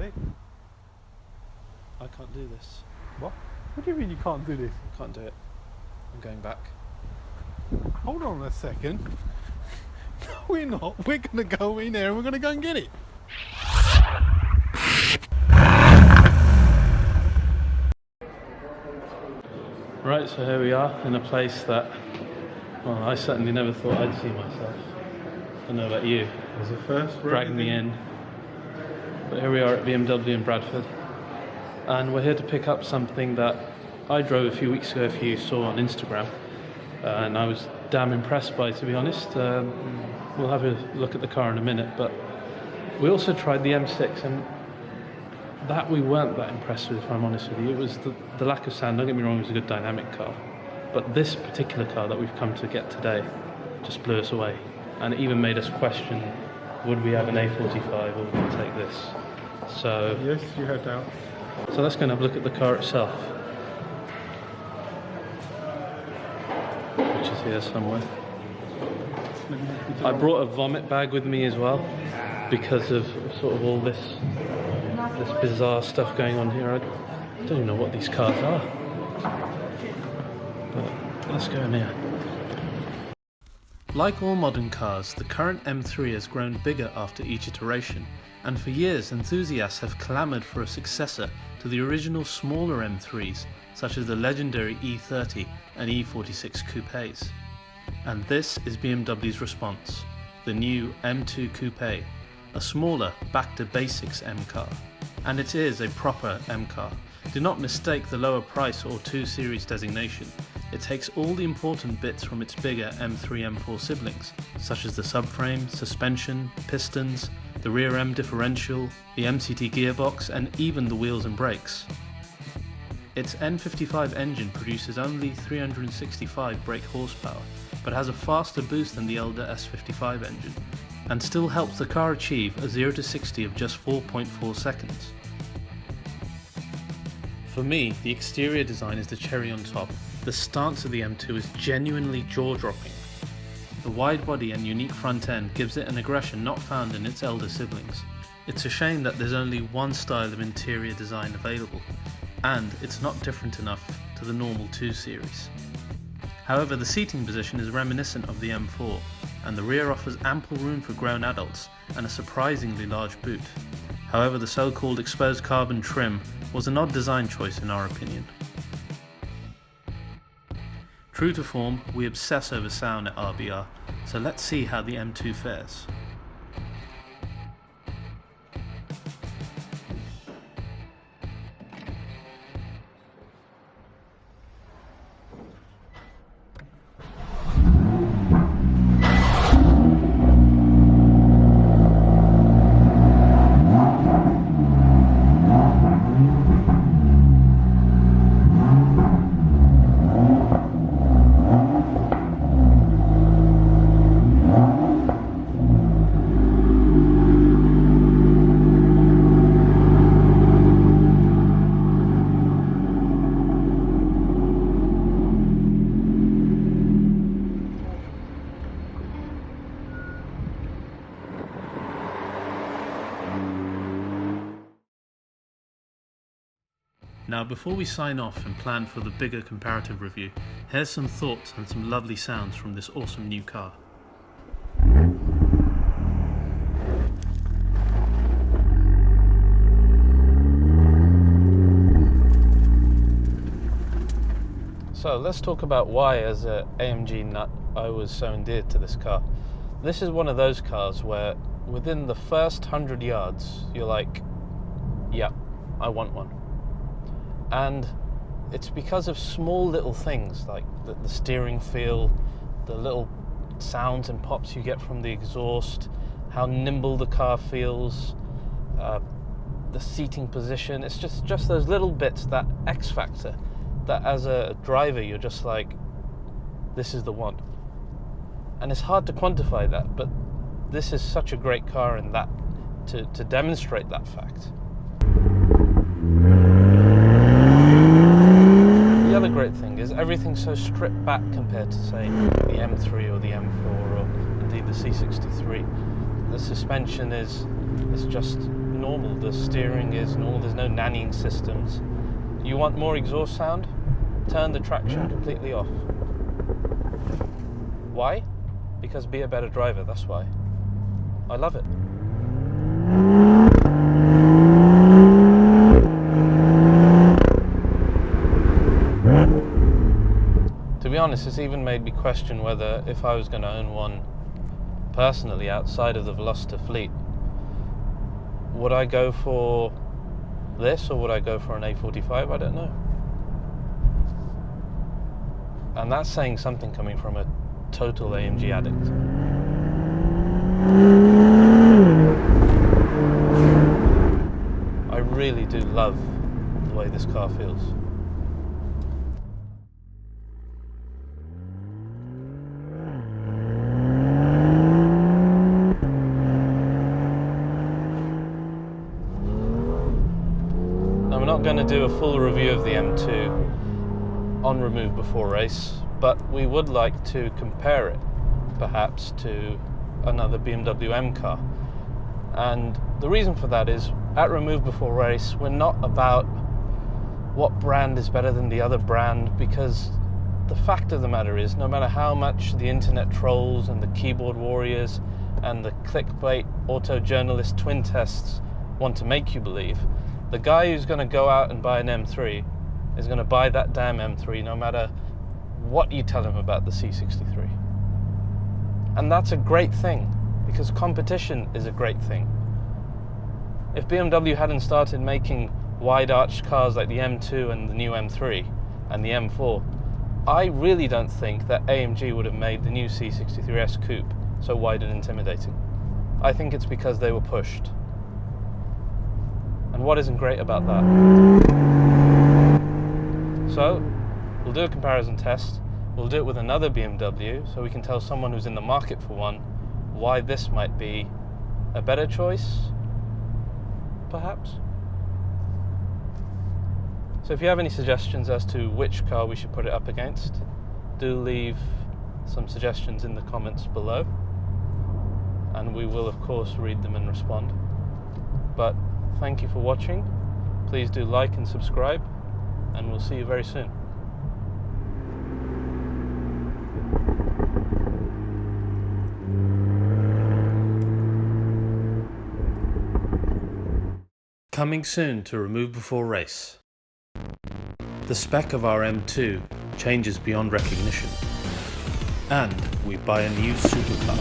mate. I can't do this. What? What do you mean you can't do this? I can't do it. I'm going back. Hold on a second. No, we're not. We're going to go in there and we're going to go and get it. Right, so here we are in a place that, well, I certainly never thought I'd see myself. I don't know about you. As a first, Dragged me in. But here we are at BMW in Bradford. And we're here to pick up something that I drove a few weeks ago, if you saw on Instagram. And I was damn impressed by, to be honest. We'll have a look at the car in a minute, but we also tried the M6, and that we weren't that impressed with, if I'm honest with you. It was the lack of sound. Don't get me wrong, it was a good dynamic car. But this particular car that we've come to get today just blew us away. And it even made us question, would we have an A45 or would we take this? So yes, you had doubt. So let's go and have a look at the car itself, which is here somewhere. I brought a vomit bag with me as well because of sort of all this bizarre stuff going on here. I don't even know what these cars are, but let's go in here. Like all modern cars, the current M3 has grown bigger after each iteration, and for years enthusiasts have clamoured for a successor to the original smaller M3s, such as the legendary E30 and E46 coupes. And this is BMW's response, the new M2 Coupe, a smaller, back-to-basics M car. And it is a proper M car. Do not mistake the lower price or 2 Series designation. It takes all the important bits from its bigger M3 M4 siblings, such as the subframe, suspension, pistons, the rear M differential, the MCT gearbox, and even the wheels and brakes. Its N55 engine produces only 365 brake horsepower, but has a faster boost than the elder S55 engine, and still helps the car achieve a 0 to 60 of just 4.4 seconds. For me, the exterior design is the cherry on top. The stance of the M2 is genuinely jaw-dropping. The wide body and unique front end gives it an aggression not found in its elder siblings. It's a shame that there's only one style of interior design available, and it's not different enough to the normal 2 Series. However, the seating position is reminiscent of the M4, and the rear offers ample room for grown adults and a surprisingly large boot. However, the so-called exposed carbon trim was an odd design choice in our opinion. True to form, we obsess over sound at RBR, so let's see how the M2 fares. Now before we sign off and plan for the bigger comparative review, here's some thoughts and some lovely sounds from this awesome new car. So let's talk about why, as an AMG nut, I was so endeared to this car. This is one of those cars where within the first 100 yards you're like, yeah, I want one. And it's because of small little things like the steering feel, the little sounds and pops you get from the exhaust, how nimble the car feels, the seating position. It's just those little bits, that X factor, that as a driver you're just like, this is the one. And it's hard to quantify that, but this is such a great car in that to demonstrate that fact. The other great thing is everything's so stripped back compared to, say, the M3 or the M4 or indeed the C63. The suspension is just normal. The steering is normal, there's no nannying systems. You want more exhaust sound? Turn the traction completely off. Why? Because be a better driver, that's why. I love it. To be honest, it's even made me question whether if I was going to own one personally outside of the Veloster fleet, would I go for this or would I go for an A45? I don't know. And that's saying something coming from a total AMG addict. I really do love the way this car feels. Now, we're not going to do a full review of the M2 on Remove Before Race, but we would like to compare it perhaps to another BMW M car. And the reason for that is, at Remove Before Race, we're not about what brand is better than the other brand, because the fact of the matter is, no matter how much the internet trolls and the keyboard warriors and the clickbait auto journalist twin tests want to make you believe, the guy who's going to go out and buy an M3 is going to buy that damn M3 no matter what you tell him about the C63. And that's a great thing, because competition is a great thing. If BMW hadn't started making wide-arched cars like the M2 and the new M3 and the M4, I really don't think that AMG would have made the new C63S Coupe so wide and intimidating. I think it's because they were pushed. And what isn't great about that? So, we'll do a comparison test. We'll do it with another BMW, so we can tell someone who's in the market for one why this might be a better choice, perhaps. So if you have any suggestions as to which car we should put it up against, do leave some suggestions in the comments below, and we will of course read them and respond. But thank you for watching. Please do like and subscribe, and we'll see you very soon. Coming soon to Remove Before Race. The spec of our M2 changes beyond recognition, and we buy a new supercar.